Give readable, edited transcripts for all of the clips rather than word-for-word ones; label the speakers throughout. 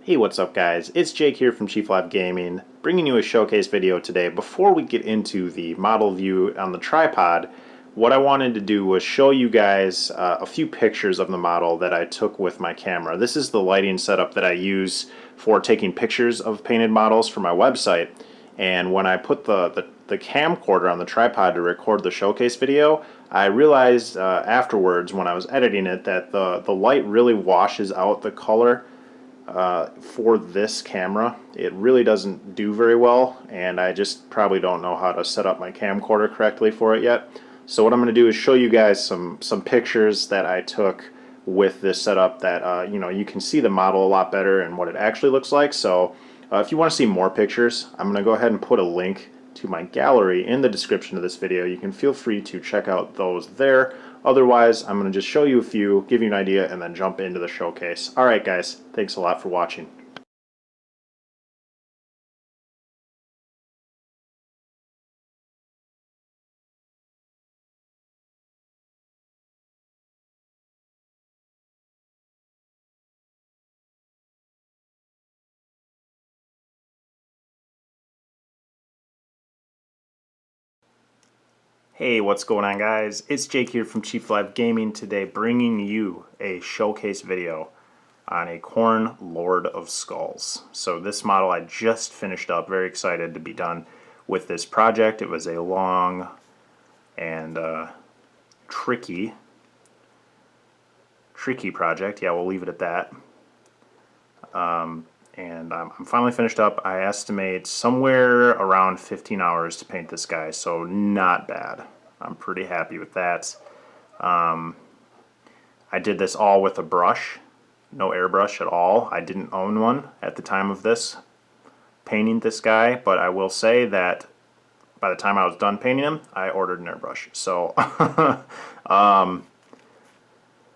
Speaker 1: Hey, what's up guys? It's Jake here from Chief Live Gaming, bringing you a showcase video today. Before we get into the model view on the tripod, what I wanted to do was show you guys a few pictures of the model that I took with my camera. This is the lighting setup that I use for taking pictures of painted models for my website. And when I put the camcorder on the tripod to record the showcase video, I realized afterwards when I was editing it that the light really washes out the color for this camera. It really doesn't do very well, and I just probably don't know how to set up my camcorder correctly for it yet. So what I'm going to do is show you guys some pictures that I took with this setup that you can see the model a lot better and what it actually looks like. So if you want to see more pictures, I'm going to go ahead and put a link to my gallery in the description of this video. You can feel free to check out those there. Otherwise, I'm going to just show you a few, give you an idea, and then jump into the showcase. Alright guys, thanks a lot for watching. Hey, what's going on guys? It's Jake here from Chief Live Gaming today, bringing you a showcase video on a Khorne Lord of Skulls. So this model I just finished up, very excited to be done with this project. It was a long and tricky project. Yeah, we'll leave it at that. And I'm finally finished up. I estimate somewhere around 15 hours to paint this guy, so not bad. I'm pretty happy with that. I did this all with a brush, no airbrush at all. I didn't own one at the time of this painting this guy, but I will say that by the time I was done painting him, I ordered an airbrush. So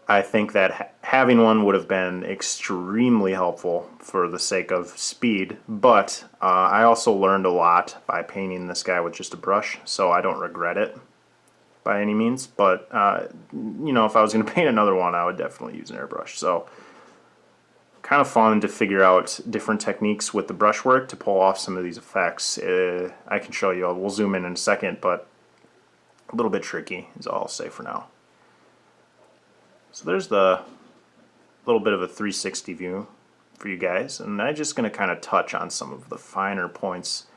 Speaker 1: I think that having one would have been extremely helpful for the sake of speed, but I also learned a lot by painting this guy with just a brush, so I don't regret it by any means. But if I was going to paint another one, I would definitely use an airbrush. So kind of fun to figure out different techniques with the brushwork to pull off some of these effects. I can show you, we'll zoom in a second, but a little bit tricky is all I'll say for now. So there's the little bit of a 360 view for you guys, and I'm just going to kind of touch on some of the finer points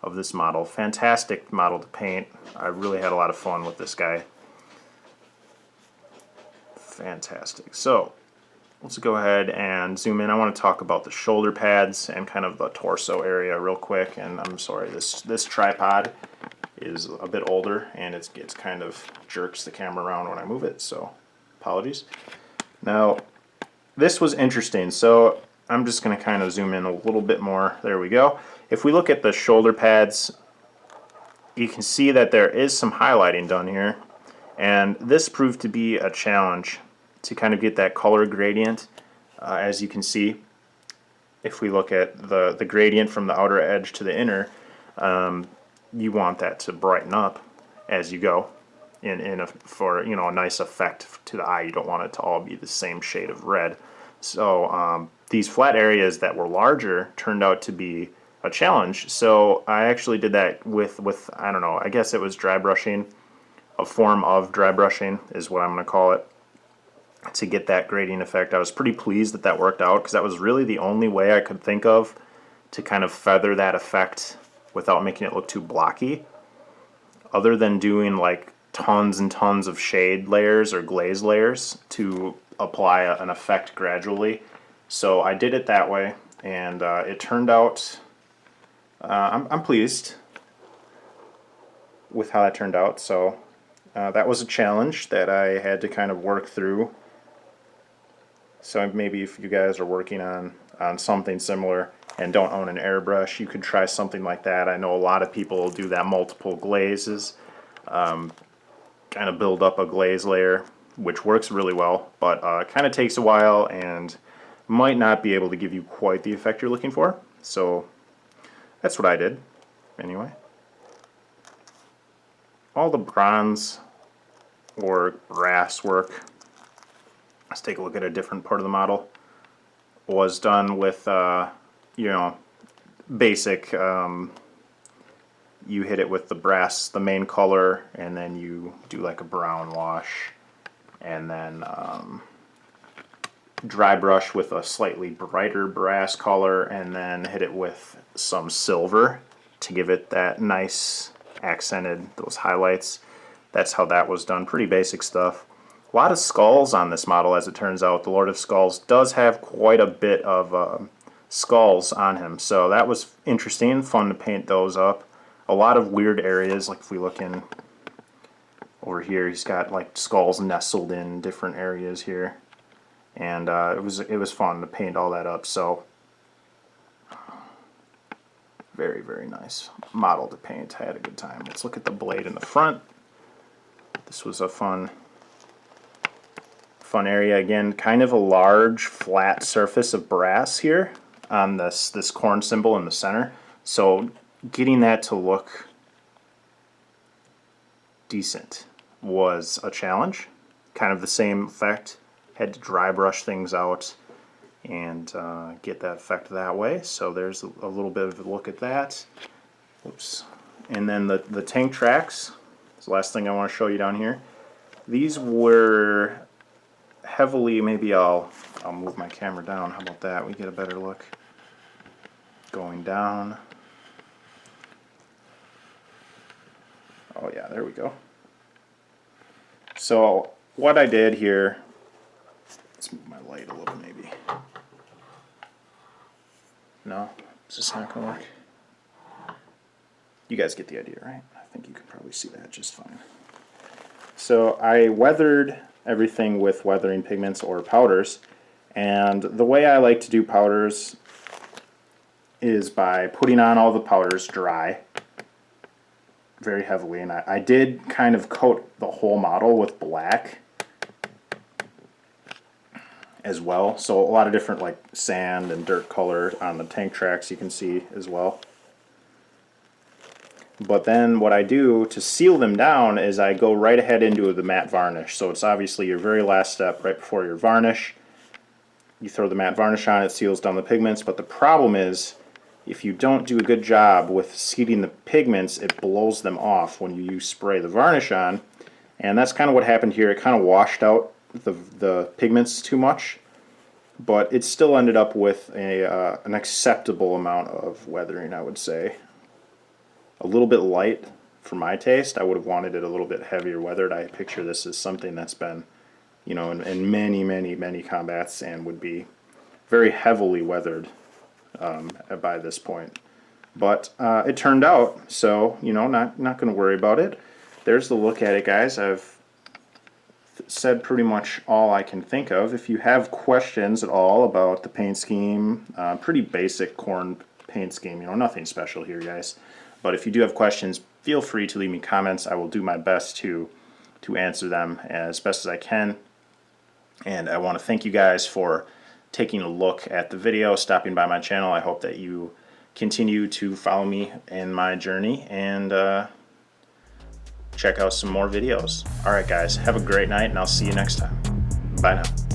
Speaker 1: of this model. Fantastic model to paint. I really had a lot of fun with this guy. Fantastic. So let's go ahead and zoom in. I want to talk about the shoulder pads and kind of the torso area real quick. And I'm sorry, this tripod is a bit older and it kind of jerks the camera around when I move it, so apologies. Now, this was interesting, so I'm just going to kind of zoom in a little bit more. There we go. If we look at the shoulder pads, you can see that there is some highlighting done here, and this proved to be a challenge to kind of get that color gradient. As you can see, if we look at the gradient from the outer edge to the inner, you want that to brighten up as you go. For a nice effect to the eye. You don't want it to all be the same shade of red. So these flat areas that were larger turned out to be a challenge. So I actually did that with I don't know, I guess it was dry brushing. A form of dry brushing is what I'm going to call it, to get that gradient effect. I was pretty pleased that worked out, because that was really the only way I could think of to kind of feather that effect without making it look too blocky, other than doing like tons and tons of shade layers or glaze layers to apply an effect gradually. So I did it that way, and it turned out, I'm pleased with how that turned out. So that was a challenge that I had to kind of work through. So maybe if you guys are working on something similar and don't own an airbrush, you could try something like that. I know a lot of people do that multiple glazes, kind of build up a glaze layer, which works really well, but kind of takes a while and might not be able to give you quite the effect you're looking for. So that's what I did anyway. All the bronze or brass work, let's take a look at a different part of the model. was done with, you know, basic, you hit it with the brass, the main color, and then you do like a brown wash, and then dry brush with a slightly brighter brass color, and then hit it with some silver to give it that nice accented, those highlights. That's how that was done. Pretty basic stuff. A lot of skulls on this model, as it turns out. The Lord of Skulls does have quite a bit of skulls on him, so that was interesting, fun to paint those up. A lot of weird areas, like if we look in over here, he's got like skulls nestled in different areas here, and it was fun to paint all that up. So very, very nice model to paint. I had a good time. Let's look at the blade in the front. This was a fun area. Again, kind of a large flat surface of brass here on this Khorne symbol in the center. So getting that to look decent was a challenge. Kind of the same effect. Had to dry brush things out and get that effect that way. So there's a little bit of a look at that. Oops. And then the tank tracks is the last thing I want to show you down here. These were heavily, maybe I'll move my camera down. How about that? We get a better look. Going down. Oh yeah, there we go. So what I did here, let's move my light a little maybe. No? Is this not going to work? You guys get the idea, right? I think you can probably see that just fine. So I weathered everything with weathering pigments or powders, and the way I like to do powders is by putting on all the powders dry very heavily, and I did kind of coat the whole model with black as well, so a lot of different like sand and dirt color on the tank tracks you can see as well. But then what I do to seal them down is I go right ahead into the matte varnish. So it's obviously your very last step right before your varnish. You throw the matte varnish on, it seals down the pigments, but the problem is if you don't do a good job with seating the pigments, it blows them off when you spray the varnish on. And that's kind of what happened here. It kind of washed out the pigments too much, but it still ended up with an acceptable amount of weathering, I would say. A little bit light for my taste. I would have wanted it a little bit heavier weathered. I picture this as something that's been, you know, in many, many, many combats and would be very heavily weathered by this point. But it turned out, so, you know, not going to worry about it. There's the look at it, guys. I've said pretty much all I can think of. If you have questions at all about the paint scheme, pretty basic Khorne paint scheme, you know, nothing special here, guys. But if you do have questions, feel free to leave me comments. I will do my best to answer them as best as I can. And I want to thank you guys for taking a look at the video, stopping by my channel. I hope that you continue to follow me in my journey and check out some more videos. Alright guys, have a great night and I'll see you next time. Bye now.